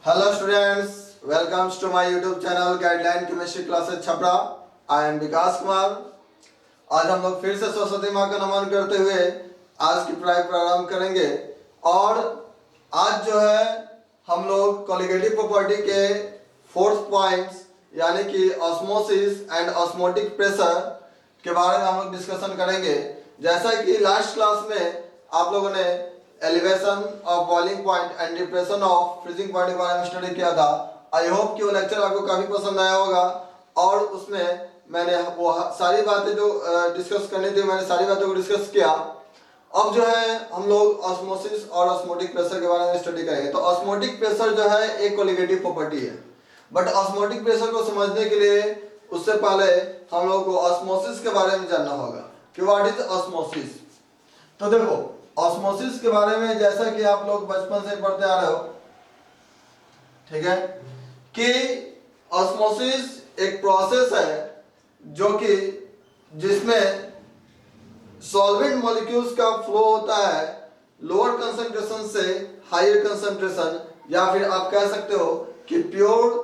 Hello students, welcome to my YouTube channel Guideline Chemistry Classes Chhapra. I am विकास कुमार। आज हम लोग फिर से सरस्वती माँ का नमन करते हुए आज की पढ़ाई प्रारंभ करेंगे और आज जो है हम लोग कोलिगेटिव प्रॉपर्टी के फोर्थ पॉइंट्स यानी कि ऑस्मोसिस एंड ऑस्मोटिक प्रेशर के बारे में हम लोग डिस्कशन करेंगे। जैसा कि लास्ट क्लास में आप लोगों ने elevation of boiling point and depression of freezing point के बारे में स्टडी किया था। आई होप कि वो लेक्चर आपको काफी पसंद आया होगा और उसमें मैंने वो सारी बातें जो डिस्कस करनी थी मैंने सारी बातों को डिस्कस किया। अब जो है हम लोग ऑस्मोसिस और ऑस्मोटिक प्रेशर के बारे में स्टडी करेंगे। तो ऑस्मोटिक प्रेशर जो है एक कोलिगेटिव प्रॉपर्टी है, बट ऑस्मोटिक प्रेशर को समझने के लिए उससे पहले हम लोग को ऑस्मोसिस के बारे में जानना होगा कि व्हाट इज ऑस्मोसिस। तो देखो ऑस्मोसिस के बारे में जैसा कि आप लोग बचपन से पढ़ते आ रहे हो, ठीक है, कि ऑस्मोसिस एक प्रोसेस है जो कि जिसमें सॉल्वेंट मॉलिक्यूल्स का फ्लो होता है लोअर कंसंट्रेशन से हायर कंसंट्रेशन, या फिर आप कह सकते हो कि प्योर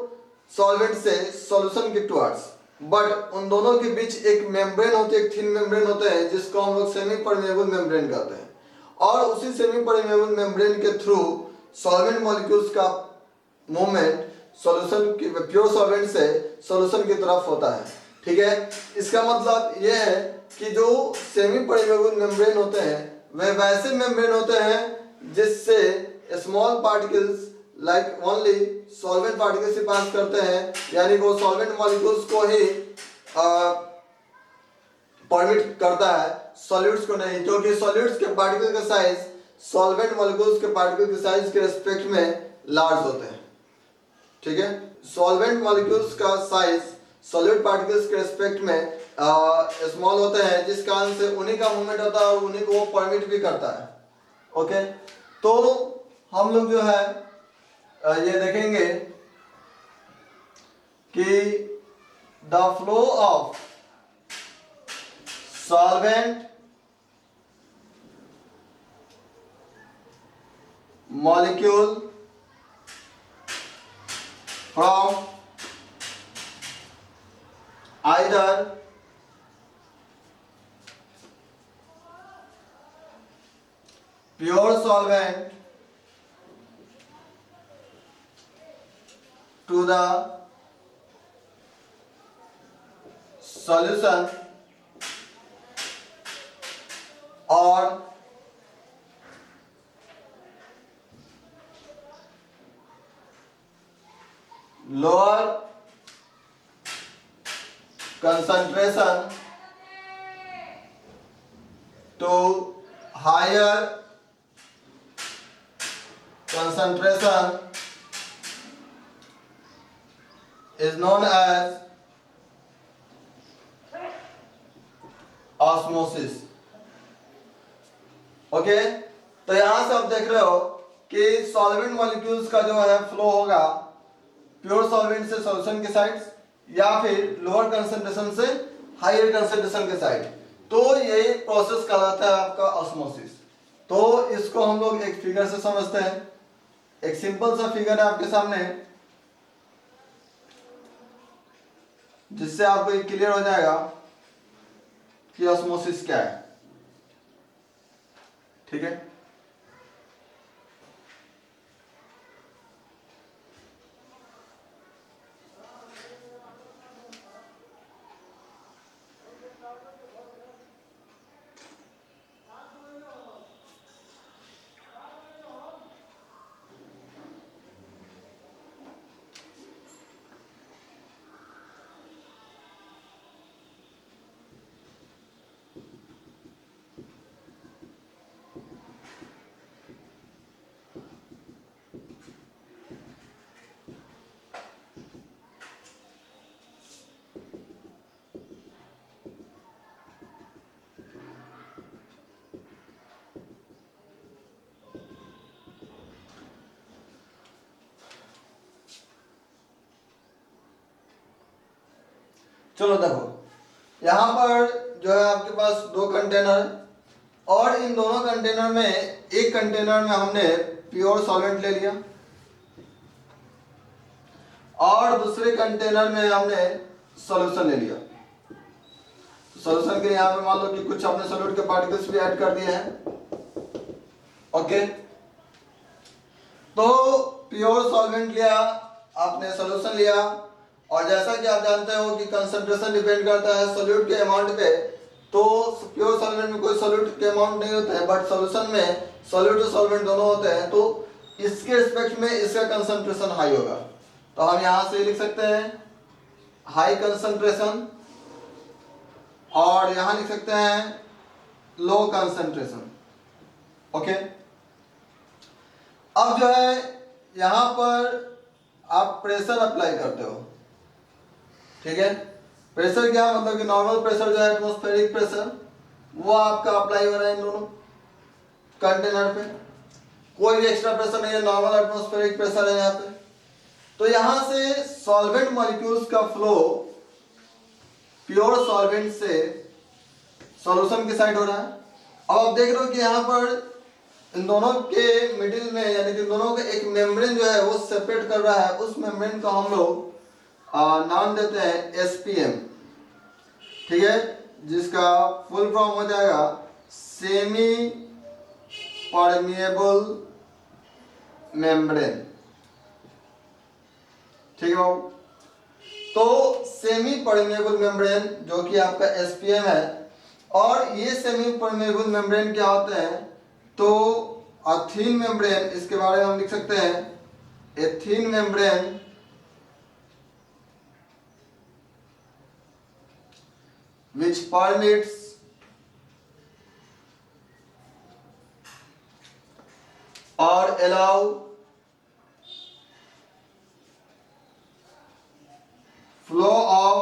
सॉल्वेंट से सॉल्यूशन के टुवर्ड्स। बट उन दोनों के बीच एक मेम्ब्रेन होती है, एक थिन मेम्ब्रेन होते हैं जिसको हम लोग सेमी परमेबल मेम्ब्रेन कहते हैं और उसी सेमी परमेबल मेम्ब्रेन के थ्रू सॉल्वेंट मॉलिक्यूल्स का मूवमेंट सॉल्यूशन की प्योर सॉल्वेंट से सॉल्यूशन की तरफ होता है। ठीक है, इसका मतलब यह है कि जो सेमी परमेबल मेम्ब्रेन होते हैं वे वैसे मेम्ब्रेन होते हैं जिससे small particles like only solvent particles से पास करते हैं, यानी वो सॉल्वेंट मॉलिक्यूल्स को ही परमिट करता है, सॉल्यूट्स को नहीं, क्योंकि सॉल्यूट्स के पार्टिकल का साइज सॉल्वेंट मॉलिक्यूल्स के पार्टिकल के साइज के रिस्पेक्ट में लार्ज होते हैं। ठीक है, सॉल्वेंट मॉलिक्यूल्स का साइज सॉल्यूट पार्टिकल्स के रिस्पेक्ट में स्मॉल होते हैं, जिस कारण से उन्हीं का मूवमेंट होता है और उन्हीं को वो परमिट भी करता है। ओके, तो हम लोग जो है ये देखेंगे कि the flow of solvent molecule from either pure solvent to the solution or lower concentration to higher concentration is known as osmosis. Okay, तो यहां से आप देख रहे हो कि सॉल्वेंट मॉलिक्यूल्स का जो है फ्लो होगा प्योर सॉल्वेंट से सॉल्यूशन के साइड या फिर लोअर कंसंट्रेशन से हायर कंसंट्रेशन के साइड। तो ये प्रोसेस कहलाता है आपका ऑस्मोसिस। तो इसको हम लोग एक फिगर से समझते हैं। एक सिंपल सा फिगर है आपके सामने जिससे आपको ये क्लियर हो जाएगा कि ऑस्मोसिस क्या है। ठीक है, चलो देखो यहाँ पर जो है आपके पास दो कंटेनर और इन दोनों कंटेनर में एक कंटेनर में हमने प्योर सॉल्वेंट ले लिया और दूसरे कंटेनर में हमने सॉल्यूशन ले लिया। सॉल्यूशन के लिए यहाँ पे मान लो कि कुछ अपने सॉल्यूट के पार्टिकल्स भी ऐड कर दिए हैं। ओके, तो प्योर सॉल्वेंट लिया आपने, सॉल्यूशन लिया, और जैसा कि आप जानते हो कि कंसंट्रेशन डिपेंड करता है सॉल्यूट के अमाउंट पे। तो प्योर सॉल्वेंट में कोई सॉल्यूट के अमाउंट नहीं होते हैं, बट सॉल्यूशन में सॉल्यूट और सॉल्वेंट दोनों होते हैं, तो इसके रिस्पेक्ट में इसका कंसंट्रेशन हाई होगा। तो हम यहां से लिख सकते हैं हाई कंसंट्रेशन, और यहां लिख सकते हैं लो कंसंट्रेशन। ओके, अब जो है यहां पर आप प्रेशर अप्लाई करते हो, ठीक है। प्रेशर क्या मतलब कि नॉर्मल प्रेशर जो है एटमॉस्फेरिक प्रेशर, वो आपका अप्लाई हो रहा है इन दोनों कंटेनर पे। कोई भी एक्स्ट्रा प्रेशर नहीं है, नॉर्मल एटमॉस्फेरिक प्रेशर है यहाँ पे। तो यहां से सॉल्वेंट मॉलिक्यूल्स का फ्लो प्योर सॉल्वेंट से सॉल्यूशन की साइड हो रहा है। अब आप देख रहे हो कि यहाँ पर इन दोनों के मिडिल में, यानी कि इन दोनों के एक मेम्ब्रेन जो है वो सेपरेट कर रहा है। उस मेम्ब्रेन का हम लोग नाम देते हैं एसपीएम, ठीक है, जिसका फुल फॉर्म हो जाएगा सेमी परमिएबल मेम्ब्रेन, ठीक है बाबू। तो सेमी परमिएबल मेम्ब्रेन जो कि आपका एसपीएम है, और ये सेमी परमिएबल मेम्ब्रेन क्या होते हैं, तो थिन मेम्ब्रेन, इसके बारे में हम लिख सकते हैं a thin membrane which permits or allow flow of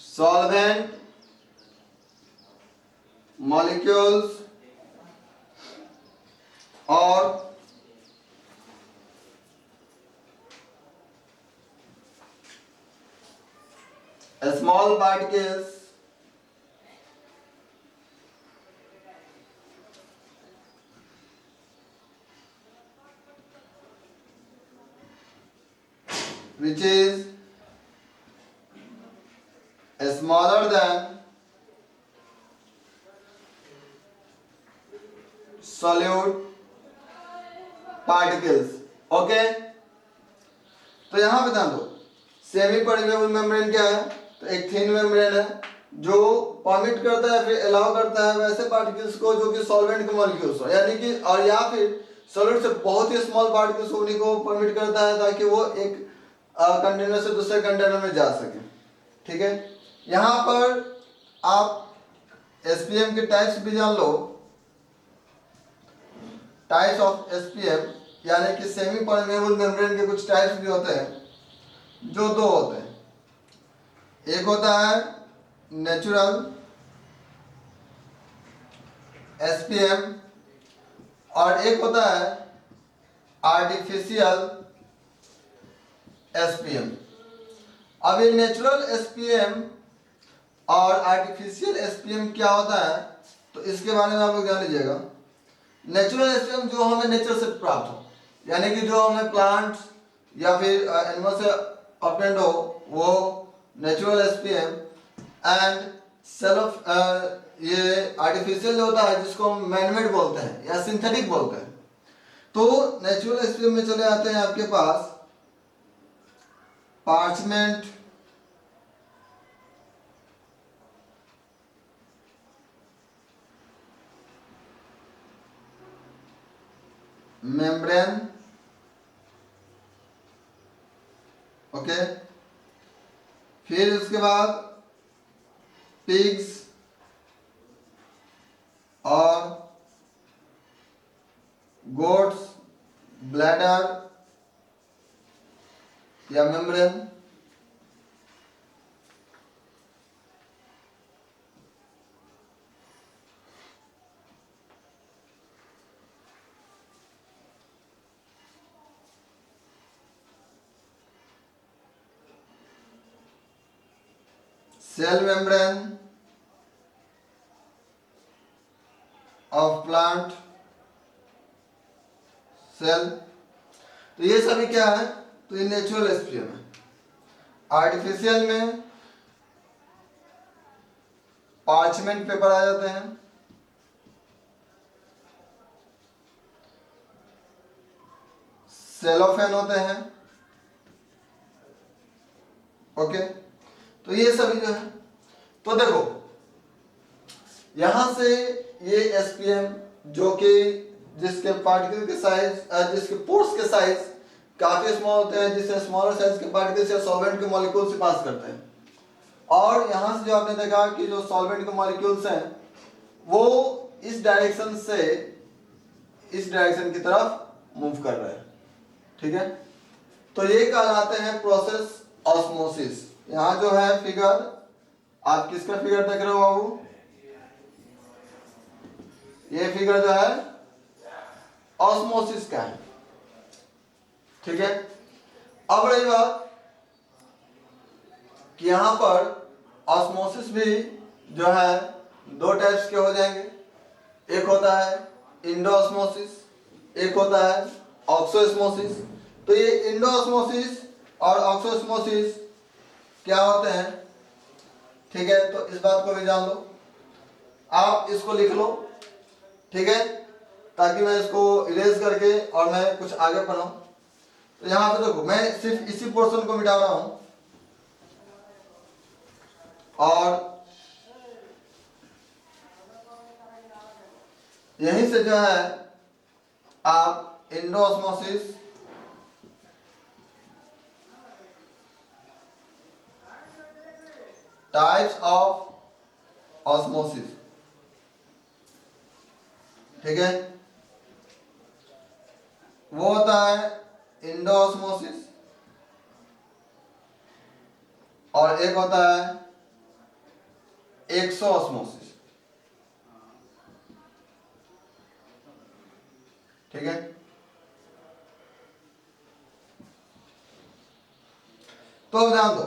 solvent molecules or small particles which is smaller than solute particles। Okay, तो यहां पे ध्यान दो, सेमी परमेबल मेम्ब्रेन क्या है, तो एक थिन मेम्ब्रेन है जो परमिट करता है, फिर अलाउ करता है वैसे पार्टिकल्स को जो कि सॉल्वेंट के मॉलिक्यूल्स हो, यानी कि, और या फिर सॉल्यूट से बहुत ही स्मॉल पार्टिकल्स होने को परमिट करता है ताकि वो एक कंटेनर से दूसरे कंटेनर में जा सके, ठीक है। यहाँ पर आप एसपीएम के टाइप्स भी जान लो। टाइप्स ऑफ एसपीएम यानी कि सेमी परमेबल मेम्ब्रेन के कुछ टाइप्स भी होते हैं, जो दो होते हैं। एक होता है नेचुरल एसपीएम और एक होता है आर्टिफिशियल एसपीएम। अब ये नेचुरल एसपीएम और आर्टिफिशियल एसपीएम क्या होता है, तो इसके बारे में आप लोग जान लीजिएगा। नेचुरल एसपीएम जो हमें नेचर से प्राप्त हो, यानी कि जो हमें प्लांट्स या फिर एनिमल से ऑब्टेन्ड हो, वो नेचुरल एसपीएम। एंड सेल्फ ये आर्टिफिशियल जो होता है जिसको हम मैनमेड बोलते हैं या सिंथेटिक बोलते हैं। तो नेचुरल एसपीएम में चले आते हैं आपके पास पार्चमेंट, मेम्ब्रेन, ओके, फिर उसके बाद पिग्स और गोट्स ब्लैडर या membrane, cell membrane of plant cell, तो ये सभी क्या है, तो ये नेचुरल एसपीएम है। आर्टिफिशियल में पार्चमेंट पेपर आ जाते हैं, सेलोफेन होते हैं, ओके। तो ये सभी जो है, तो देखो यहां से ये एसपीएम जो कि जिसके पार्टिकल के साइज, जिसके पोर्स के साइज काफी स्मॉल होते हैं, जिससे स्मॉलर साइज के पार्टिकल्स या सॉल्वेंट के मॉलिक्यूल से पास करते हैं। और यहां से जो आपने देखा कि जो सॉल्वेंट के मॉलिक्यूल्स हैं वो इस डायरेक्शन से इस डायरेक्शन की तरफ मूव कर रहे हैं, ठीक है। तो ये कहलाते हैं प्रोसेस ऑस्मोसिस। यहां जो है फिगर, आप किसका फिगर देख रहे हो बाबू, ये फिगर जो है ऑस्मोसिस का है, ठीक है। अब रही बात कि यहां पर ऑस्मोसिस भी जो है दो टाइप्स के हो जाएंगे। एक होता है इंडोऑस्मोसिस, एक होता है ऑक्सोऑस्मोसिस। तो ये इंडोऑस्मोसिस और ऑक्सोऑस्मोसिस क्या होते हैं, ठीक है। तो इस बात को भी जान लो, आप इसको लिख लो, ठीक है, ताकि मैं इसको इरेज करके और मैं कुछ आगे पढ़ाऊं। तो यहां पे देखो मैं सिर्फ इसी पोर्शन को मिटा रहा हूं और यहीं से जो है आप इंडोऑस्मोसिस, टाइप्स ऑफ ऑस्मोसिस, ठीक है, वो होता है इंडोऑस्मोसिस और एक होता है एक्सोऑस्मोसिस, ठीक है। तो अब ध्यान दो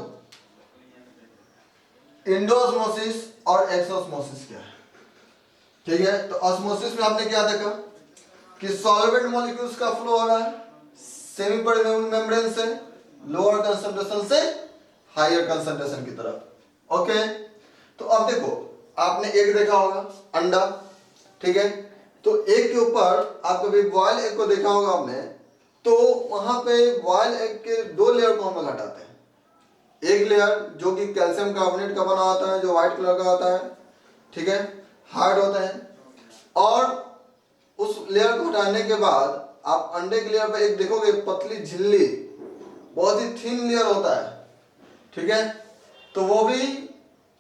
इंडोऑस्मोसिस और एक्सोऑस्मोसिस क्या है, ठीक है। तो ऑस्मोसिस में आपने क्या देखा कि सॉल्वेंट मॉलिक्यूल्स का फ्लो हो रहा है सेमी परमेबल मेम्ब्रेन से लोअर कंसंट्रेशन से हायर कंसंट्रेशन की तरफ, ओके। तो अब देखो आपने एक देखा होगा अंडा, ठीक है। तो एग के ऊपर आप कभी बॉयल एग को देखा होगा आपने, तो वहां पे बॉयल एग के दो लेयर को हम लोग हटाते हैं। एक लेयर जो कि कैल्शियम कार्बोनेट का बना होता है, जो व्हाइट कलर का होता है, ठीक है, हार्ड होता है। और उस लेयर को हटाने के बाद आप अंडे के लेयर पे एक देखोगे पतली झिल्ली, बहुत ही थिन लेयर होता है, ठीक है। तो वो भी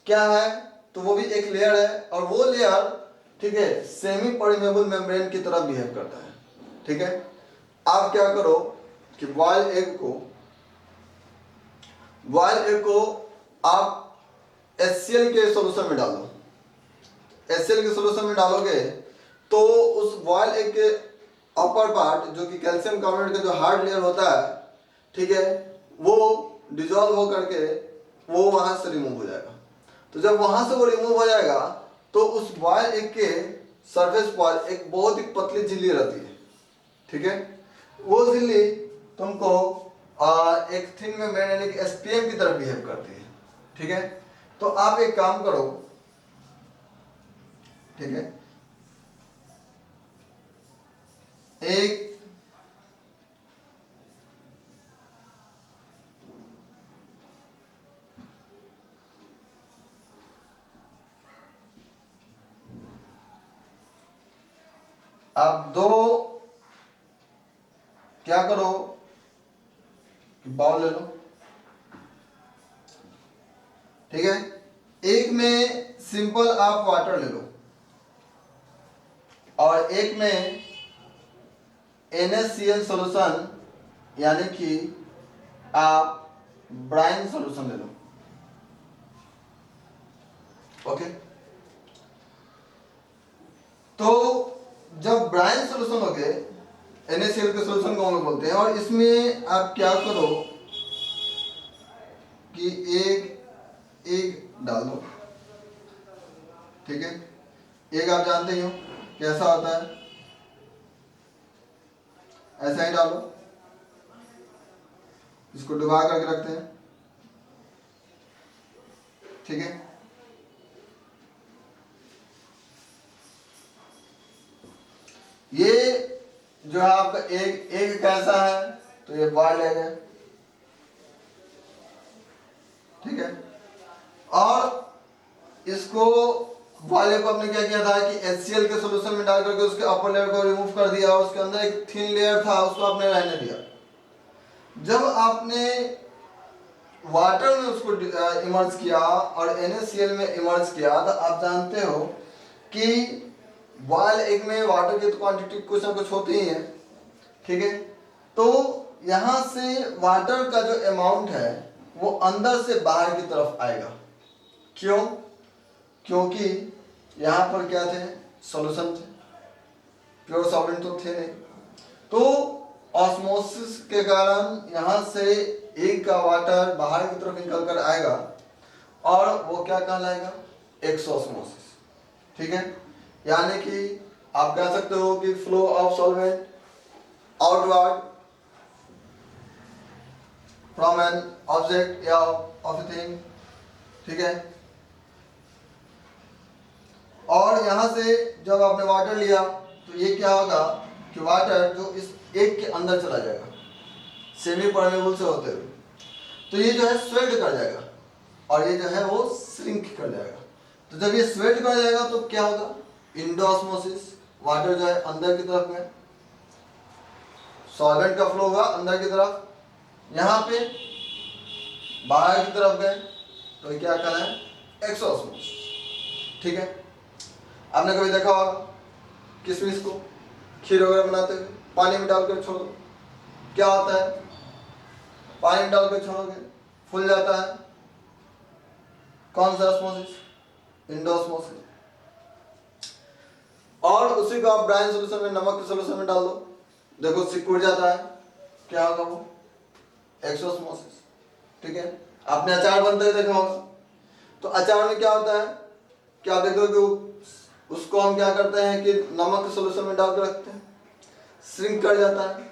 क्या है, तो वो भी एक लेयर है और वो लेयर, ठीक है, सेमी परमेबल मेम्ब्रेन की तरह बिहेव करता है, ठीक है। आप क्या करो कि बॉयल एग को आप HCl के सॉल्यूशन में डालो। HCl के सॉल्यूशन में डालोगे तो उस बॉयल एग के अपर पार्ट जो कि कैल्शियम कार्बोनेट का जो हार्ड लेयर होता है, ठीक है, वो डिजॉल्व हो करके वो वहां से रिमूव हो जाएगा। तो जब वहां से वो रिमूव हो जाएगा तो उस बॉयल एग के सरफेस पर एक बहुत ही पतली झिल्ली रहती है, ठीक है। वो झिल्ली तुमको एक थिन मेम्ब्रेन यानी कि एसपीएम की तरह बिहेव करती है, ठीक है। तो आप एक काम करो, ठीक है, एक आप दो क्या करो कि बाउल ले लो, ठीक है। एक में सिंपल आप वाटर ले लो और एक में NaCl सॉल्यूशन यानी कि आप ब्राइन सॉल्यूशन ले लो, ओके। तो जब ब्राइन सॉल्यूशन हो गए, NaCl के सॉल्यूशन को हम लोग बोलते हैं, और इसमें आप क्या करो कि एक डाल दो, ठीक है। एक आप जानते ही हो कैसा होता है, ऐसा ही डालो, इसको डुबा करके रखते हैं, ठीक है। ये जो है आपका एक कैसा है, तो ये बॉइल्ड एग है, ठीक है। और इसको वाले को आपने क्या किया था कि HCl के सॉल्यूशन में डाल करके उसके अपर लेयर को रिमूव कर दिया और उसके अंदर एक थिन लेयर था उसको आपने रहने दिया। जब आपने वाटर में उसको इमर्ज किया और NaCl में इमर्ज किया, तो आप जानते हो कि बॉयल एग में वाटर की तो क्वांटिटी कुछ ना कुछ होती ही है, ठीक है। तो यहाँ से वाटर का जो अमाउंट है वो अंदर से बाहर की तरफ आएगा। क्यों? क्योंकि यहाँ पर क्या थे, सॉल्यूशन थे, प्योर सॉल्वेंट तो थे नहीं। तो ऑस्मोसिस के कारण यहाँ से एक का वाटर बाहर की तरफ निकल कर आएगा और वो क्या कहलाएगा, एक्सोस्मोसिस, ठीक है। यानी कि आप कह सकते हो कि flow of solvent outward from an object या ऑफ ए थिंग, ठीक है। और यहां से जब आपने वाटर लिया तो ये क्या होगा कि वाटर जो इस एक के अंदर चला जाएगा सेमी परमेबल से होते हुए, तो ये जो है स्वेट कर जाएगा और ये जो है वो श्रिंक कर जाएगा। तो जब ये स्वेट कर जाएगा तो क्या होगा, इंडोऑस्मोसिस, वाटर जो है अंदर की तरफ में, सॉल्वेंट का फ्लो होगा अंदर की तरफ, यहाँ पे बाहर की तरफ गए तो क्या कहना है, एक्सोस्मोसिस, ठीक है। आपने कभी देखा होगा किशमिश को खीर वगैरह बनाते हुए पानी में डालकर छोड़ो, क्या होता है, पानी में डालकर छोड़ोगे फूल जाता है, कौन सा ऑस्मोसिस, इंडोऑस्मोसिस। और उसी को आप ब्राइन सॉल्यूशन में, नमक के सॉल्यूशन में डाल दो, देखो सिकुड़ जाता है, क्या होगा वो, एक्सोस्मोसिस, ठीक है। आपने अचार बनते हुए देखा होगा, तो अचार में क्या होता है, क्या देखो कि उसको हम क्या करते हैं कि नमक के सॉल्यूशन में डाल के रखते हैं, श्रिंक कर जाता है।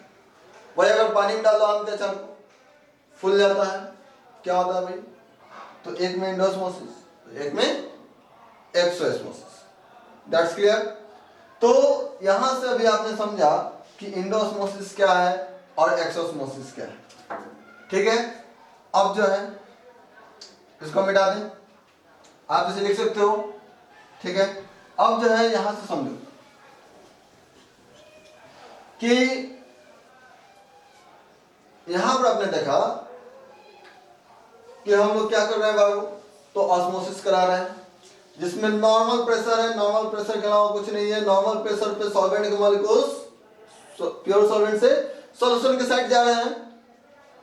वही अगर पानी में डाल दो आम के अचार को, फूल जाता है, क्या होता है भाई, तो एक में इंडोस्मोसिस, एक में एक्सोस्मोसिस। That's clear. तो यहां से अभी आपने समझा कि इंडोस्मोसिस क्या है और एक्सोस्मोसिस क्या है, ठीक है। अब जो है इसको मिटा दें, आप इसे लिख सकते हो, ठीक है। अब जो है यहां से समझो कि यहां पर आपने देखा कि हम लोग क्या कर रहे हैं बाबू, तो ऑस्मोसिस करा रहे हैं जिसमें नॉर्मल प्रेशर है, नॉर्मल प्रेशर के अलावा कुछ नहीं है। नॉर्मल प्रेशर पे सॉल्वेंट के मॉलिक्यूल्स प्योर सॉल्वेंट से सॉल्यूशन के साइड जा रहे हैं।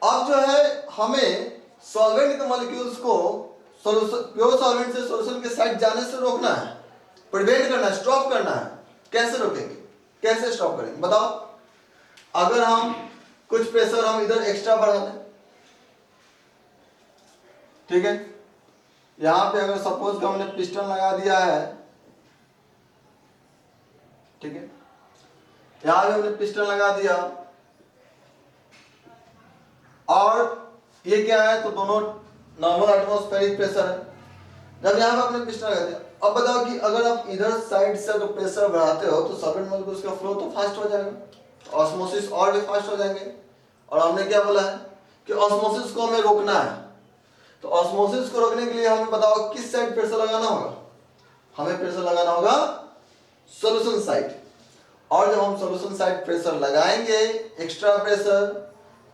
अब जो है हमें सॉल्वेंट के मॉलिक्यूल्स को प्योर सॉल्वेंट से सॉल्यूशन के साइड जाने से रोकना है, प्रिवेंट करना है, स्टॉप करना है। कैसे रोकेंगे, कैसे स्टॉप करेंगे बताओ। अगर हम कुछ प्रेशर हम इधर एक्स्ट्रा बढ़ा दें, ठीक है, यहां पे अगर सपोज हमने पिस्टन लगा दिया है, ठीक है, यहां पे हमने पिस्टन लगा दिया और ये क्या है, तो दोनों नॉर्मल एटमॉस्फेरिक प्रेशर है। जब यहां पे आपने पिस्टन लगा दिया, अब बताओ कि अगर आप इधर साइड से अगर प्रेशर बढ़ाते हो तो सॉल्वेंट मॉलिक्यूल्स का फ्लो तो फास्ट हो जाएगा, ऑस्मोसिस और भी फास्ट हो जाएंगे। और हमने क्या बोला है कि ऑस्मोसिस को हमें रोकना है, तो ऑस्मोसिस को रोकने के लिए हमें बताओ किस साइड प्रेशर लगाना होगा, हमें प्रेशर लगाना होगा सॉल्यूशन साइड। और जब हम सॉल्यूशन साइड प्रेशर लगाएंगे एक्स्ट्रा प्रेशर,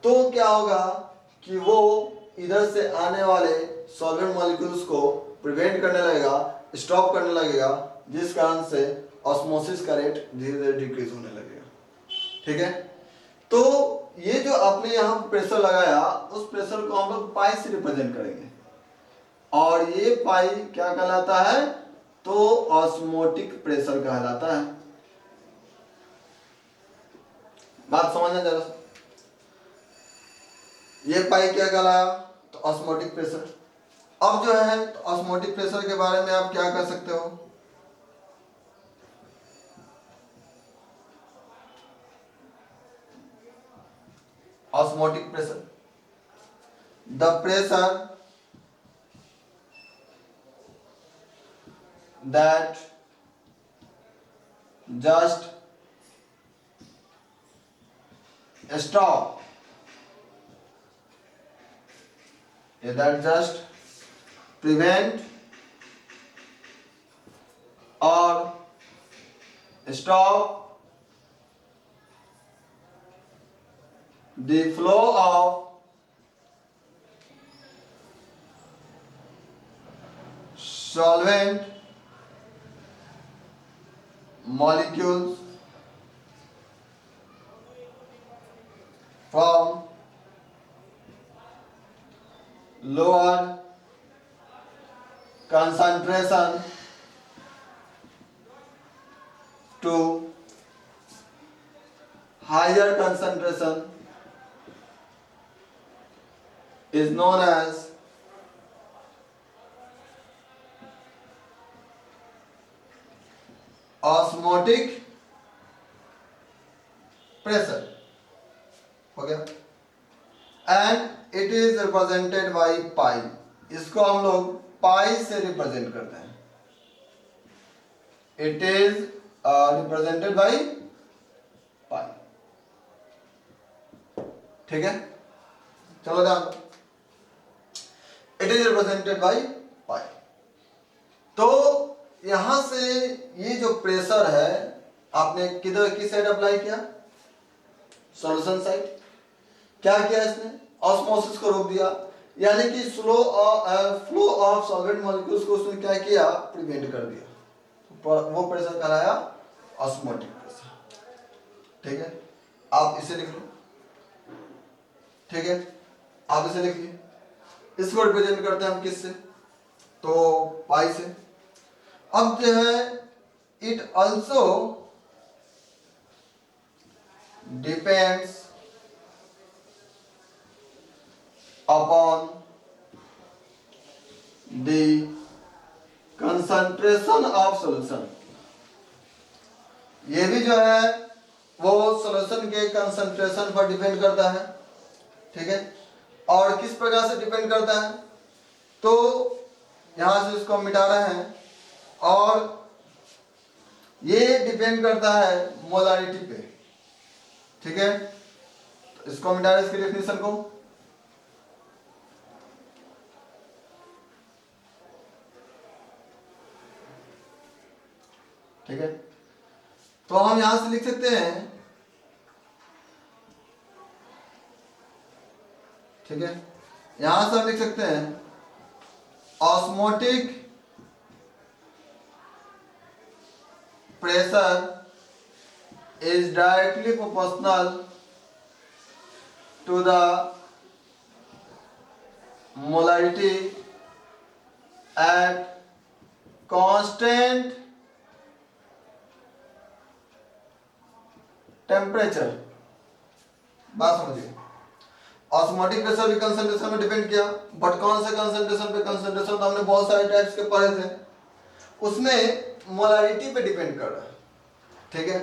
तो क्या होगा कि वो इधर से आने वाले सॉल्वेंट मॉलिक्यूल्स को प्रिवेंट करने लगेगा, स्टॉप करने लगेगा, जिस कारण से ऑस्मोसिस का रेट धीरे धीरे डिक्रीज होने लगेगा, ठीक है। तो ये जो आपने यहाँ प्रेशर लगाया, उस प्रेशर को हम लोग पाई से रिप्रेजेंट करेंगे और ये पाई क्या कहलाता है, तो ऑस्मोटिक प्रेशर कहलाता है। बात समझना जरा, ये पाई क्या कहलाया, तो ऑस्मोटिक प्रेशर। अब जो है तो ऑस्मोटिक प्रेशर के बारे में आप क्या कर सकते हो, osmotic pressure the pressure that just stop, that just prevent or stop the flow of solvent molecules from lower concentration to higher concentration is known as osmotic pressure. Okay, and it is represented by pi. इसको हम लोग पाई से represent करते हैं. It is represented by pi. ठीक है, चलो ध्यान दो. It is represented by pi. तो यहां से ये जो प्रेशर है आपने किधर किस साइड अप्लाई किया? Solution side. क्या किया इसने? ऑस्मोसिस को रोक दिया, यानी कि फ्लो ऑफ सॉल्वेंट मॉलिक्यूल्स को उसने क्या किया? प्रिवेंट कर दिया. वो प्रेशर कहलाया ऑस्मोटिक प्रेशर. ठीक है, आप इसे लिख लो. ठीक है, आप इसे लिखिए. इसको रिप्रेजेंट करते हैं हम किससे? तो पाई से. अब जो है it also depends upon the concentration of solution. ये भी जो है वो सॉल्यूशन के कंसंट्रेशन पर डिपेंड करता है. ठीक है, और किस प्रकार से डिपेंड करता है? तो यहां से इसको मिटा रहे हैं और ये डिपेंड करता है मोलारिटी पे. ठीक है, तो इसको मिटा रहे, इसकी डेफिनेशन को. ठीक है, तो हम यहां से लिख सकते हैं. ठीक है, यहां से हम लिख सकते हैं osmotic pressure is directly proportional to the molarity at constant temperature. बात समझिए, ऑस्मोटिक प्रेशर भी कंसंट्रेशन में डिपेंड किया, बट कौन से कंसंट्रेशन पे? कंसंट्रेशन तो हमने बहुत सारे टाइप्स के पढ़े थे, उसमें मोलारिटी पे डिपेंड कर रहा है. ठीक है,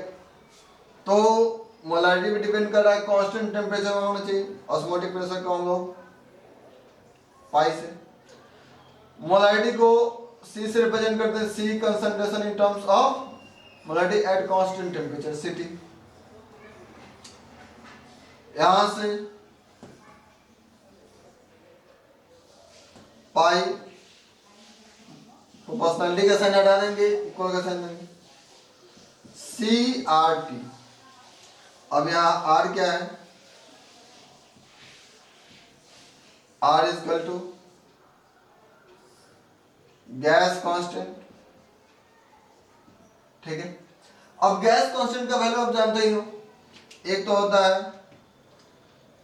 तो मोलारिटी पे डिपेंड कर रहा है, कांस्टेंट टेम्परेचर में होना चाहिए. ऑस्मोटिक प्रेशर को हम लोग पाई से, मोलारिटी को सी से रिप्रेजेंट करते हैं. C concentration in terms of molarity at constant temperature, CT. यहां से पाई प्रोपोर्शनलिटी का साइन हटा देंगे, इक्वल का साइन देंगे. C R T. अब यहाँ आर क्या है? R is equal to gas constant. ठीक है, अब गैस कांस्टेंट का वैल्यू आप जानते ही हो. एक तो होता है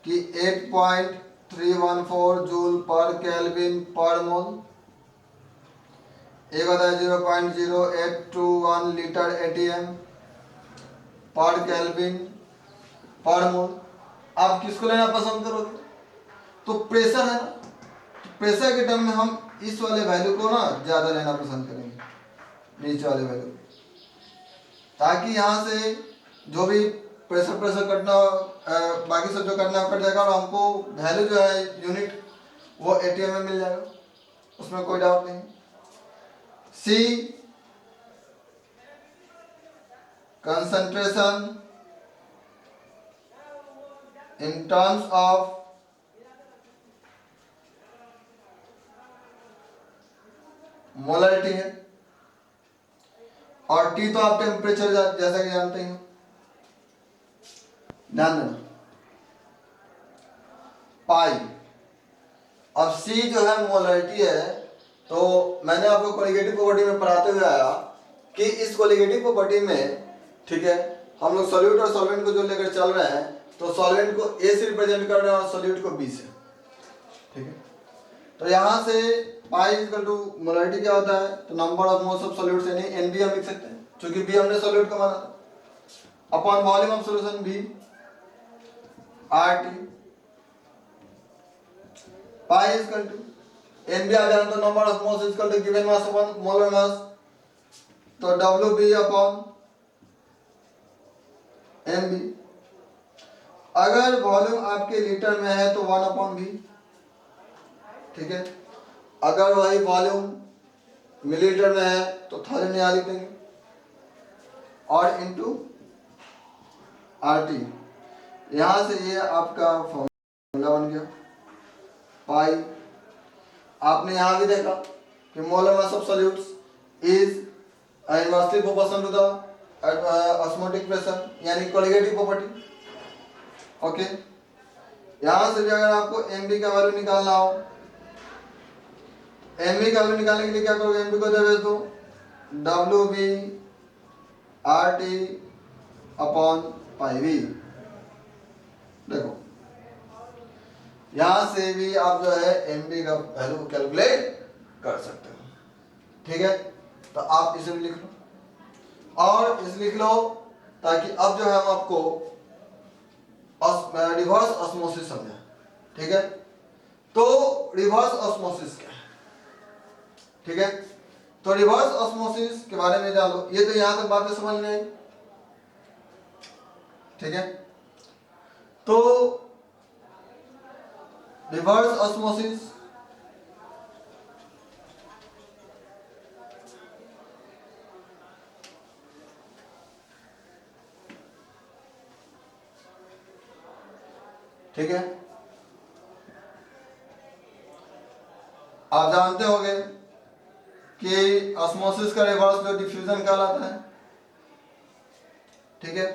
कि 8.314 जूल पर केल्विन पर मोल. एक होता है 0.0821 लीटर एटीएम पर केल्विन पर मोल. आप किसको लेना पसंद करोगे? तो प्रेशर है ना, तो प्रेशर के टर्म में हम इस वाले वैल्यू को ना ज्यादा लेना पसंद करेंगे, नीचे वाले वैल्यू, ताकि यहाँ से जो भी प्रेशर कटना बाकी सब जो करना कट जाएगा और हमको वैल्यू जो है यूनिट वो एटीएम में मिल जाएगा, उसमें कोई डाउट नहीं। C concentration in terms of molarity है, और टी तो आप टेम्परेचर जैसा कि जानते हैं। ध्यान देना पाई। अब सी जो है मोलरिटी है, तो मैंने आपको कोलिगेटिव प्रॉपर्टी में पढ़ाते हुए आया कि इस कोलिगेटिव प्रॉपर्टी में, ठीक है, हम लोग सॉल्यूट और सॉल्वेंट को जो लेकर चल रहे हैं, तो सॉल्वेंट को ए से रिप्रेजेंट कर रहे हैं और सॉल्यूट को बी से, ठीक है। तो यहाँ से पाई इक्वल टू मोलरिटी क्या होता है, तो number of moles of solutes यानी एनबी हम लिख सकते हैं, क्योंकि बी हमने सॉल्यूट को माना था, upon volume of solution B RT. Pi equal to nB आ जाए तो number of moles equal to given mass upon molar mass, तो W B upon M B. अगर वॉल्यूम आपके लीटर में है तो 1 अपॉन बी, ठीक है। अगर वही वॉल्यूम मिलीलीटर में है तो 1000 यहाँ लिख देंगे, और इनटू आरटी। यहां से ये आपका फॉर्मूला बन गया पाई। आपने यहां भी देखा कि molar mass of solutes is inversely proportional to the osmotic pressure, यानी कोलिगेटिव प्रॉपर्टी। ओके, यहां से भी अगर आपको एमबी का वैल्यू निकालना हो, एमबी का वैल्यू निकालने के लिए क्या करोगे, एमबी को दे दो W B R T upon pi V. देखो यहां से भी आप जो है एमबी का वैल्यू को कैलकुलेट कर सकते हो, ठीक है। तो आप इसे भी लिख लो और इसे लिख लो, ताकि अब जो है हम आपको रिवर्स ऑस्मोसिस समझा, ठीक है। तो रिवर्स ऑस्मोसिस क्या है, ठीक है। तो रिवर्स ऑस्मोसिस के बारे में जान लो। ये तो यहां तक बातें समझ में आई, ठीक है। तो रिवर्स ऑस्मोसिस ठीक है, आप जानते होंगे कि ऑस्मोसिस का रिवर्स जो डिफ्यूजन कहलाता है, ठीक है।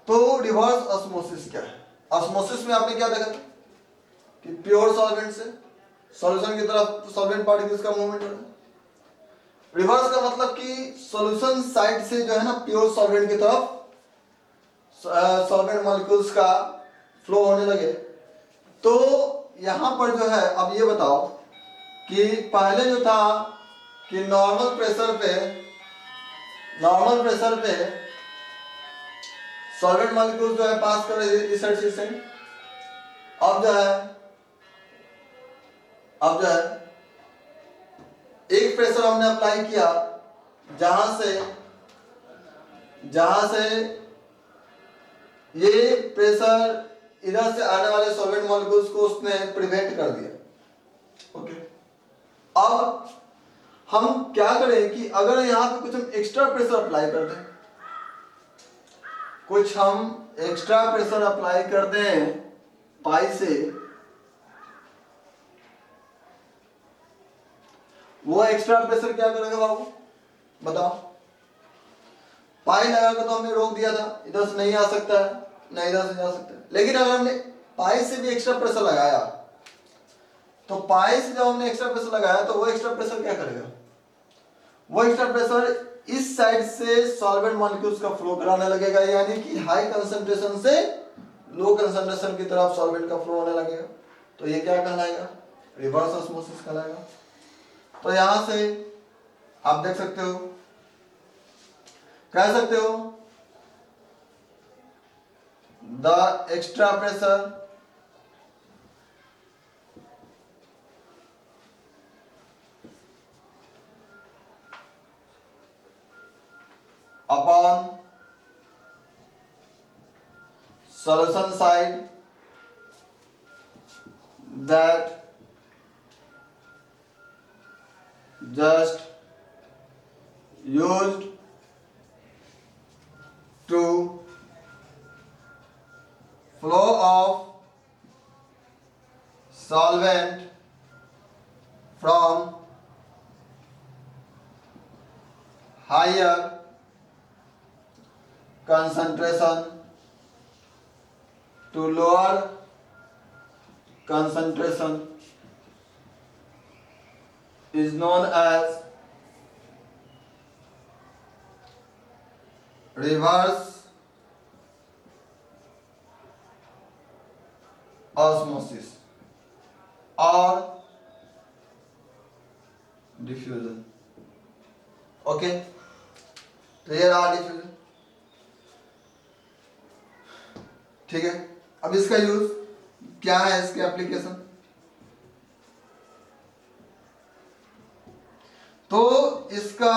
तो रिवर्स ऑस्मोसिस क्या है? ऑस्मोसिस में आपने क्या देखा कि प्योर सॉल्वेंट से सॉल्यूशन की तरफ सॉल्वेंट पार्टिकल्स का मूवमेंट हो रहा है। रिवर्स का मतलब कि सॉल्यूशन साइड से जो है ना प्योर सॉल्वेंट की तरफ सॉल्वेंट मॉलिक्यूल्स का फ्लो होने लगे। तो यहां पर जो है, अब ये बताओ कि पहले जो था कि नॉर्मल प्रेशर पे सॉल्वेंट मॉलिक्यूल्स जो है पास कर रहे थे इस साइड से। अब जो है एक प्रेशर हमने अप्लाई किया जहां से ये प्रेशर इधर से आने वाले सॉल्वेंट मॉलिक्यूल्स को उसने प्रिवेंट कर दिया। ओके, अब हम क्या करें कि अगर यहां पे कुछ हम एक्स्ट्रा प्रेशर अप्लाई कर दें, पाई से, वो एक्स्ट्रा प्रेशर क्या करेगा बाबू बताओ? पाई लगाकर तो हमने रोक दिया था, इधर से नहीं आ सकता है, ना इधर से जा सकता है। लेकिन अगर हमने पाई से भी एक्स्ट्रा प्रेशर लगाया, तो पाई से जब हमने एक्स्ट्रा प्रेशर लगाया तो वो एक्स्ट्रा प्रेशर क्या करेगा? वो एक्स्ट्रा प्रेशर इस साइड से सॉल्वेंट मॉलिक्यूल्स का फ्लो कराने लगेगा, यानी कि हाई कंसंट्रेशन से लो कंसंट्रेशन की तरफ सॉल्वेंट का फ्लो होने लगेगा। तो ये क्या कहलाएगा? रिवर्स ऑस्मोसिस कहलाएगा। तो यहां से आप देख सकते हो, कह सकते हो the extra pressure upon solution side that just used to flow of solvent from higher concentration to lower concentration is known as reverse osmosis or diffusion. Okay, तो ये रहा डिफ्यूजन। ठीक है, अब इसका यूज क्या है, इसके एप्लीकेशन। तो इसका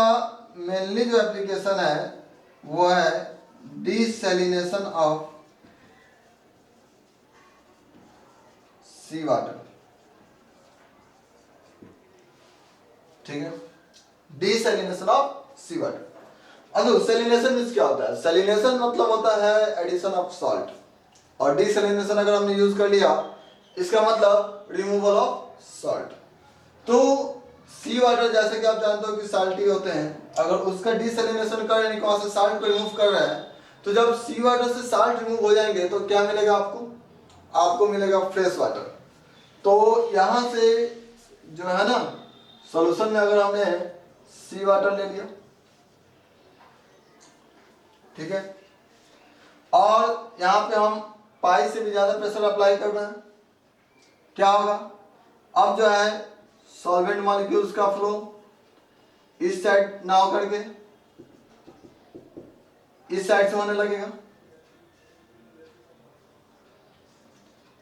मेनली जो एप्लीकेशन है वो है डिसैलिनेशन ऑफ सी वाटर। ठीक है, डिसैलिनेशन ऑफ सी वाटर। अब सैलिनेशन मींस क्या होता है? सैलिनेशन मतलब होता है एडिशन ऑफ सॉल्ट, और डिसैलिनेशन अगर हमने यूज कर लिया इसका मतलब रिमूवल ऑफ सॉल्ट। तो सी वाटर जैसे कि आप जानते हो कि साल्टी होते हैं, अगर उसका डिसैलिनेशन कर रहे हैं, वहां से साल्ट को रिमूव कर रहे हैं, तो जब सी वाटर से साल्ट रिमूव हो जाएंगे तो क्या मिलेगा आपको? आपको मिलेगा फ्रेश वाटर। तो यहां से जो है ना सॉल्यूशन में अगर हमने सी वाटर ले लिया, ठीक है, और यहां पे हम पाई से भी ज्यादा प्रेशर अप्लाई कर रहे हैं, क्या होगा? अब जो है सॉल्वेंट मॉलिक्यूल्स का फ्लो इस साइड ना होकर के इस साइड से होने लगेगा।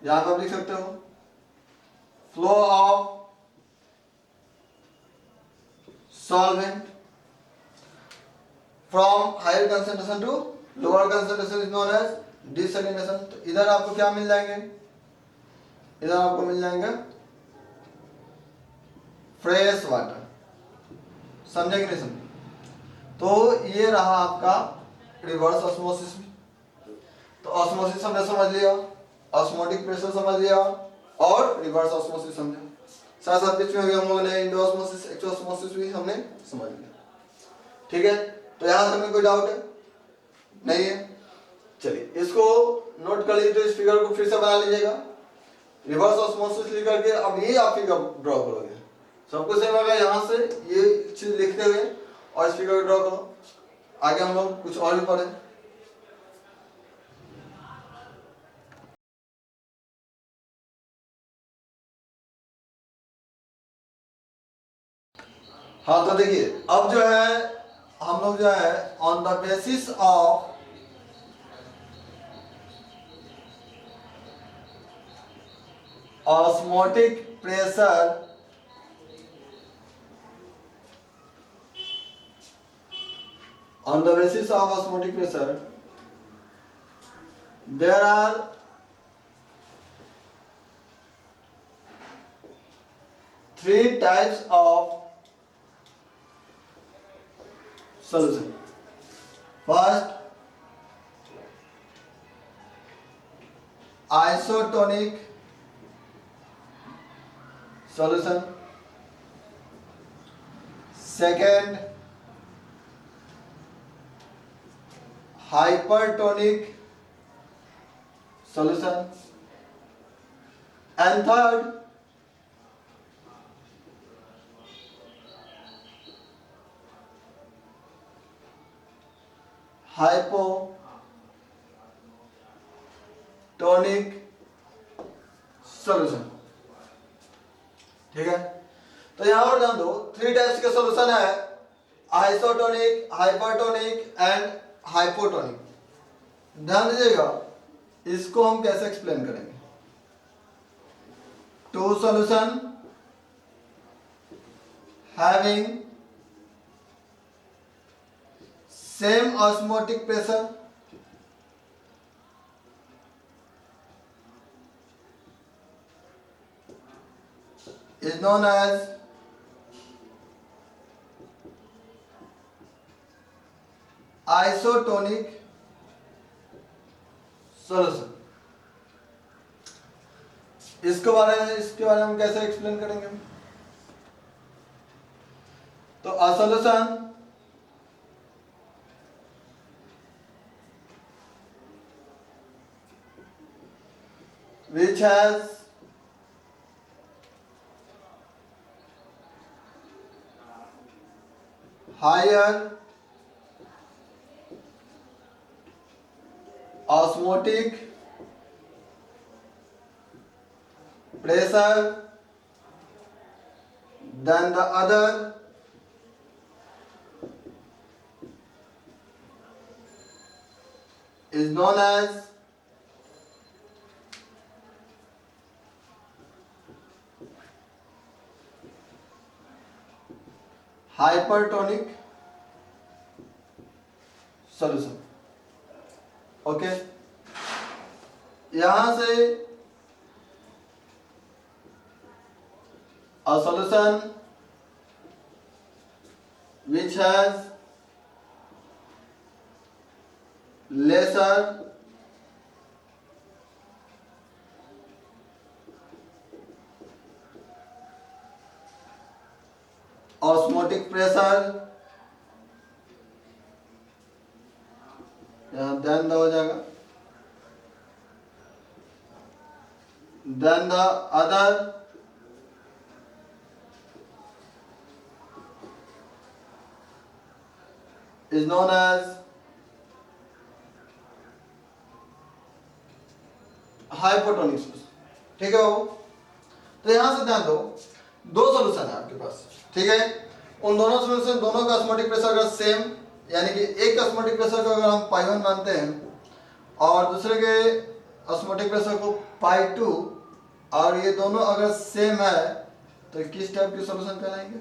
यहां पर आप लिख सकते हो flow of solvent from higher concentration to lower concentration is known as desalination। तो इधर आपको क्या मिल जाएंगे? इधर आपको मिल जाएंगे फ्रेश वाटर। समझे कि नहीं समझे? तो ये रहा आपका रिवर्स ऑस्मोसिस। तो ऑस्मोसिस हमने समझ लिया, ऑस्मोटिक प्रेशर समझ लिया और रिवर्स ऑस्मोसिस समझा। साथ साथ बीच में भी हम लोगों ने इंडोऑस्मोसिस एक्सोऑस्मोसिस भी हमने समझ लिया। ठीक है, तो यहां तक में कोई डाउट है? नहीं है? चलिए इसको नोट कर लीजिए, इस फिगर को फिर से बना लीजिएगा। रिवर्स ऑस्मोसिस लिख करके अब ये आप फिगर ड्रॉ करोगे। सबको सेम होगा, यहां से ये चीज लिखते हुए और इस फिगर को ड्रॉ करो। आगे हम लोग कुछ और भी पढ़े। हाँ, तो देखिए अब जो है हम लोग जो है on the basis of osmotic pressure on the basis of osmotic pressure there are three types of solution. First, isotonic solution. Second, hypertonic solution. And third, hypotonic solution. ठीक है, तो यहां पर ध्यान दो, थ्री टाइप्स के सॉल्यूशन है, isotonic, hypertonic and hypotonic. ध्यान दीजिएगा, इसको हम कैसे एक्सप्लेन करेंगे। Two solution having same osmotic pressure is known as isotonic solution. इसके बारे में कैसे एक्सप्लेन करेंगे? तो a solution which has higher osmotic pressure than the other is known as hypertonic solution। Okay, यहां से a solution which has lesser osmotic pressure, यहाँ then हो जाएगा, then the other is known as hypotonic solution. ठीक है बाबू, तो यहां से ध्यान दो, दो सॉल्यूशन है आपके पास, ठीक है। उन दोनों सॉल्यूशन, दोनों का ऑस्मोटिक प्रेशर अगर सेम, यानी कि एक ऑस्मोटिक प्रेशर को अगर हम पाई 1 मानते हैं और दूसरे के ऑस्मोटिक प्रेशर को पाई 2, और ये दोनों अगर सेम है तो किस टाइप के सॉल्यूशन कहलाएंगे?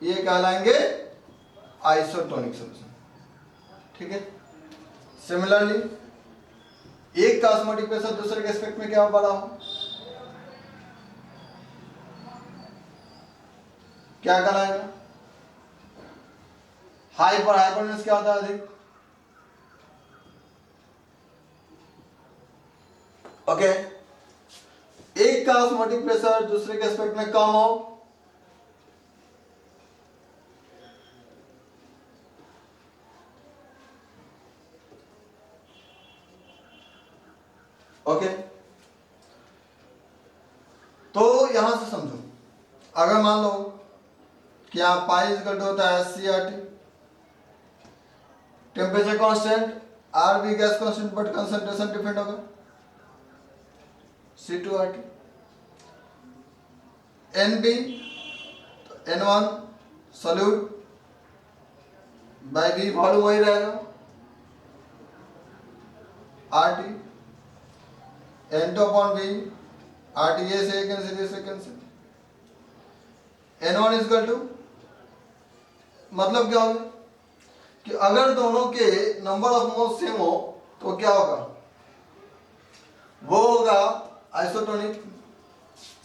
ये कहलाएंगे आइसोटोनिक सॉल्यूशन। ठीक है। सिमिलरली एक का ऑस्मोटिक प्रेशर दूसरे के एस्पेक्ट में क्या बड़ा हो, क्या कहलाएगा? हाइपर, हाइपर मींस क्या होता है? अधिक। ओके, एक का ऑस्मोटिक प्रेशर दूसरे के एस्पेक्ट में कम हो, ओके। तो यहां से समझो, अगर मान लो कि यहाँ पाई इक्वल टू होता है CRT, टेम्परेचर कांस्टेंट, आर भी gas constant but concentration different होगा, C2RT, NB N1 solute by V volume वही रहेगा, RT N2 upon V, RT ये से कैंसिल, ये से कैंसिल, N1 इक्वल टू, मतलब क्या होगा कि अगर दोनों के नंबर ऑफ मोल्स सेम हो तो क्या होगा? वो होगा isotonic.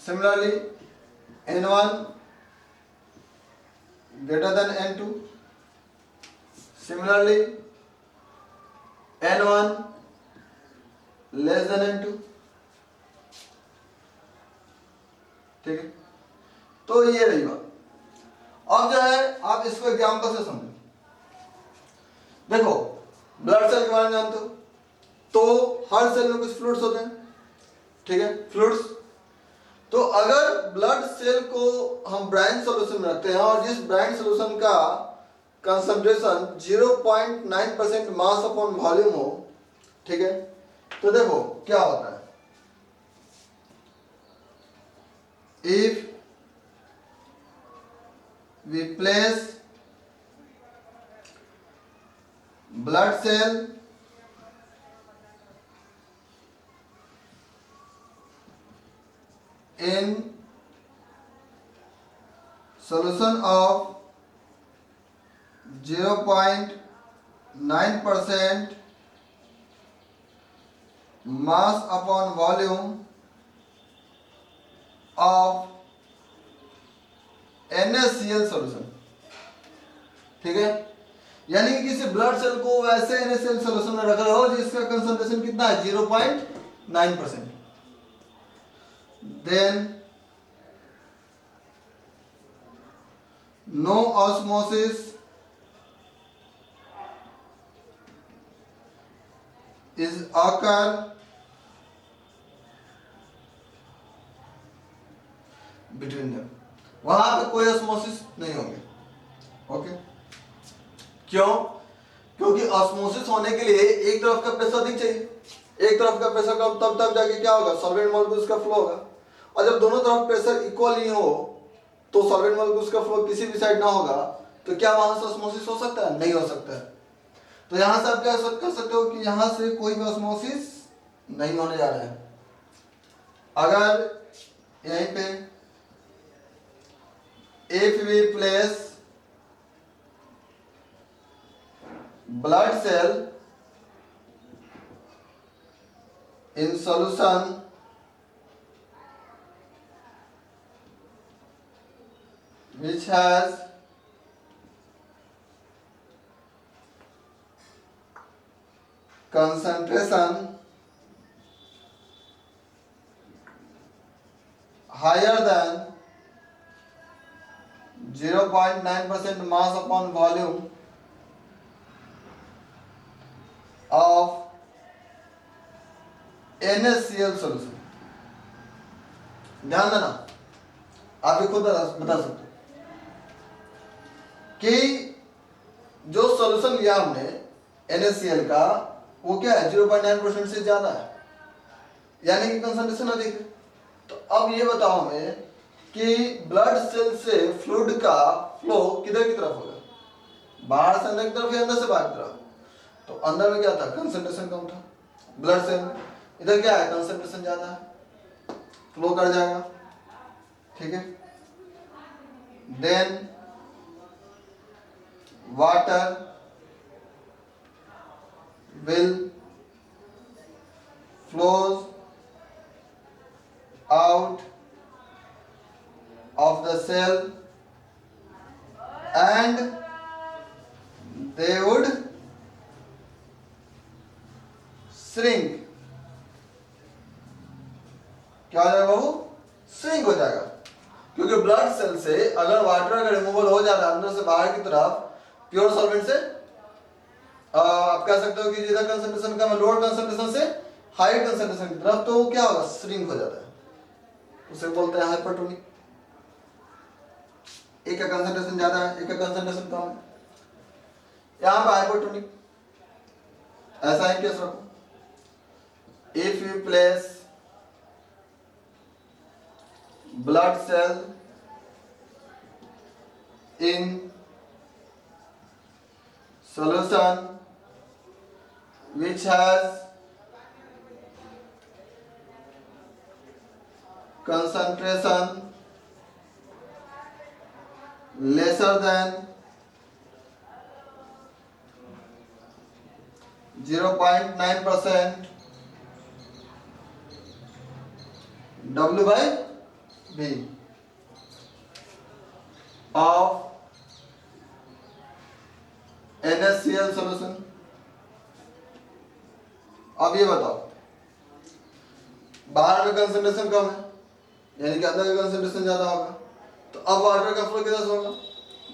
Similarly N1 greater than N2, similarly N1 less than N2। ठीक है, तो ये रही बात। अब जो है आप इसको एग्जाम्पल से समझो। देखो, ब्लड सेल के बारे में जानते हो, तो हर सेल में कुछ फ्लूइड्स होते हैं, ठीक है, फ्लूइड्स। तो अगर ब्लड सेल को हम ब्राइन सॉल्यूशन में रखते हैं और जिस ब्राइन सॉल्यूशन का कंसंट्रेशन 0.9% मास अपॉन वॉल्यूम हो, ठीक है, तो देखो क्या होता है। If we place blood cell in solution of 0.9% mass upon volume of NaCl solution, ठीक है, यानी कि किसी ब्लड सेल को वैसे NaCl सॉल्यूशन में रख रहे हो जिसका कंसंट्रेशन कितना है 0.9%। Then no osmosis is occur between them, वहां पे कोई ऑस्मोसिस नहीं होंगे। ओके, क्यों? क्योंकि ऑस्मोसिस होने के लिए एक तरफ का प्रेशर अधिक चाहिए, एक तरफ का प्रेशर कम, तब जाके क्या होगा, सॉल्वेंट मॉलिक्यूल्स का फ्लो होगा। और जब दोनों तरफ प्रेशर इक्वल ही हो तो सॉल्वेंट मॉलिक्यूल्स का फ्लो किसी भी साइड ना होगा, तो क्या वहां से ऑस्मोसिस हो सकता है? नहीं हो सकता है। तो यहां से आप क्या कर सकते हो कि यहां से कोई भी ऑस्मोसिस नहीं होने जा रहा है। अगर यहीं पे if we place blood cell in solution which has concentration higher than 0.9% mass upon volume of NaCl solution। ध्यान देना, आप ये खुद बता सकते हो कि जो सॉल्यूशन लिया हमने NaCl का वो क्या है, 0.9% से ज्यादा है, यानी कि कंसंट्रेशन अधिक है। तो अब ये बताओ हमें कि ब्लड सेल से फ्लूइड का फ्लो किधर की तरफ होगा, बाहर से अंदर की तरफ या अंदर से बाहर की तरफ? तो अंदर में क्या था, कंसंट्रेशन कम था ब्लड सेल में, इधर क्या है, कंसंट्रेशन ज्यादा है, फ्लो कर जाएगा। ठीक है, then water will flows out of the cell and they would shrink। क्या हो जाएगा बाबू, श्रिंक हो जाएगा, क्योंकि ब्लड सेल से अगर वाटर का रिमूवल हो जा रहा है अंदर से बाहर की तरफ प्योर सॉल्वेंट से, आप कह सकते हो कि जिधर कंसंट्रेशन कम है लोअर कंसंट्रेशन से हाई कंसंट्रेशन की तरफ, तो क्या होगा, श्रिंक हो जाता है, उसे बोलते हैं हाइपरटोनिक। एक का कंसंट्रेशन ज्यादा है, एक का कंसंट्रेशन कम है, यहां पे हाइपरटोनिक। ऐसा है केस रखो, if you place blood cell in solution which has concentration lesser than 0.9% W by V of NaCl solution. अब ये बताओ, बाहर में कंसंट्रेशन कम है, यानी कि अंदर का कंसंट्रेशन ज्यादा होगा, तो अब वाटर का फ्लो किधर से होगा,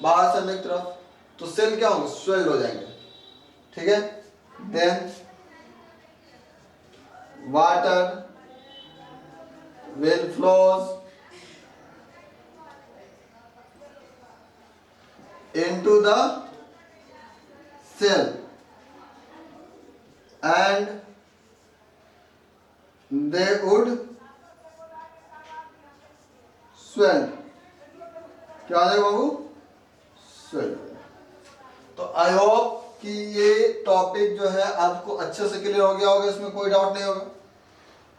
बाहर से अंदर की तरफ, तो सेल क्या होंगे, स्वेल्ड हो जाएंगे। ठीक है, then water will flows into the cell and they would swell। क्या आ जाएगा बाबू, swell। तो आई होप कि ये टॉपिक जो है आपको अच्छे से क्लियर हो गया होगा, इसमें कोई डाउट नहीं होगा।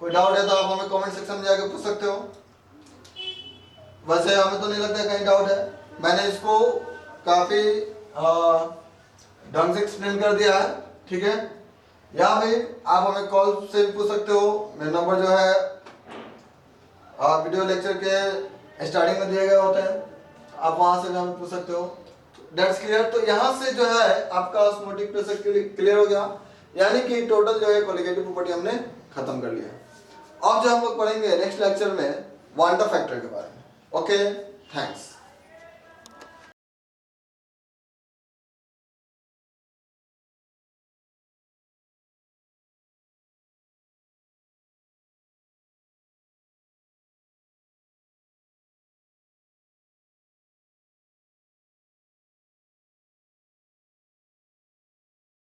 कोई डाउट है तो आप हमें कमेंट सेक्शन में जाके पूछ सकते हो। वैसे हमें तो नहीं लगता कहीं डाउट है, मैंने इसको काफी ढंग से एक्सप्लेन कर दिया है। ठीक है, या फिर आप हमें कॉल से भी पूछ सकते हो, मेरा नंबर जो है वीडियो लेक्चर के स्टार्टिंग में दिए गए होते हैं, आप वहां से भी हमें पूछ सकते हो। That's clear. तो यहाँ से जो है आपका ऑस्मोटिक प्रेशर क्लियर हो गया, यानी कि टोटल जो है कोलिगेटिव प्रॉपर्टी हमने खत्म कर लिया। अब जो हम लोग पढ़ेंगे नेक्स्ट लेक्चर में वांडा फैक्टर के बारे में। Okay, thanks.